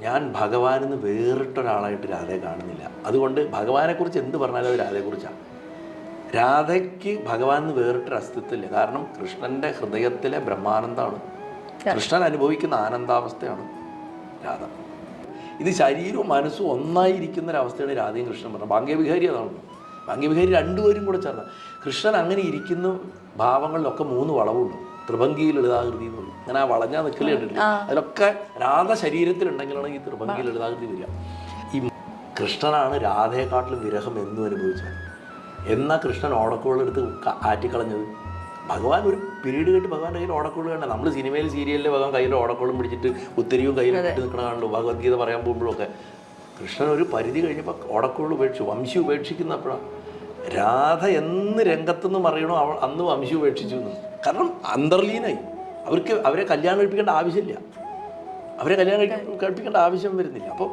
ഞാൻ ഭഗവാനിൽ നിന്ന് വേറിട്ടൊരാളായിട്ട് രാധയെ കാണുന്നില്ല. അതുകൊണ്ട് ഭഗവാനെക്കുറിച്ച് എന്ത് പറഞ്ഞാലും അത് രാധയെക്കുറിച്ചാണ്. രാധയ്ക്ക് ഭഗവാനിൽ നിന്ന് വേറിട്ടൊരു അസ്തിത്വമില്ല. കാരണം കൃഷ്ണൻ്റെ ഹൃദയത്തിലെ ബ്രഹ്മാനന്ദമാണ്, കൃഷ്ണൻ അനുഭവിക്കുന്ന ആനന്ദാവസ്ഥയാണ് രാധ. ഇത് ശരീരവും മനസ്സും ഒന്നായിരിക്കുന്ന ഒരവസ്ഥയാണ് രാധയും കൃഷ്ണൻ പറഞ്ഞത്. ഭാഗ്യവിഹാരി അതാണ്. ഭാഗ്യവിഹാരി രണ്ടുപേരും കൂടെ ചേർന്ന കൃഷ്ണൻ അങ്ങനെ ഇരിക്കുന്ന ഭാവങ്ങളിലൊക്കെ 3 വളവുണ്ട്. ത്രിഭംഗി ലളിതാകൃതി എന്ന് പറയും. അങ്ങനെ ആ വളഞ്ഞ നിൽക്കൽ കണ്ടിട്ടില്ല. അതിലൊക്കെ രാധ ശരീരത്തിലുണ്ടെങ്കിലാണ് ഈ ത്രിഭംഗി ലളിതാകൃതി വരിക. ഈ കൃഷ്ണനാണ് രാധയെക്കാട്ടിലും വിരഹം എന്നും അനുഭവിച്ചത്. എന്നാ കൃഷ്ണൻ ഓടക്കുള്ളെടുത്ത് ആറ്റിക്കളഞ്ഞത്. ഭഗവാൻ ഒരു പീരീഡ് കേട്ട് ഭഗവാന്റെ കയ്യിൽ ഓടക്കുള്ള വേണ്ട. നമ്മൾ സിനിമയിൽ സീരിയലിൽ ഭഗവാൻ കയ്യിൽ ഓടക്കുള്ളും പിടിച്ചിട്ട് ഉത്തരവും കയ്യിലിട്ട് നിൽക്കണ കാണുള്ളൂ. ഭഗവത്ഗീത പറയാൻ പോകുമ്പോഴൊക്കെ കൃഷ്ണൻ ഒരു പരിധി കഴിഞ്ഞപ്പോൾ ഓടക്കുള്ള ഉപേക്ഷിച്ചു. വംശി ഉപേക്ഷിക്കുന്നപ്പോഴാണ് രാധ എന്ന് രംഗത്തുനിന്ന് പറയണോ അന്ന് വംശി ഉപേക്ഷിച്ചു എന്ന്. കാരണം അന്തർലീനായി. അവരെ കല്യാണം കഴിപ്പിക്കേണ്ട ആവശ്യമില്ല. അവരെ കല്യാണം കഴിപ്പിക്കേണ്ട ആവശ്യം വരുന്നില്ല. അപ്പോൾ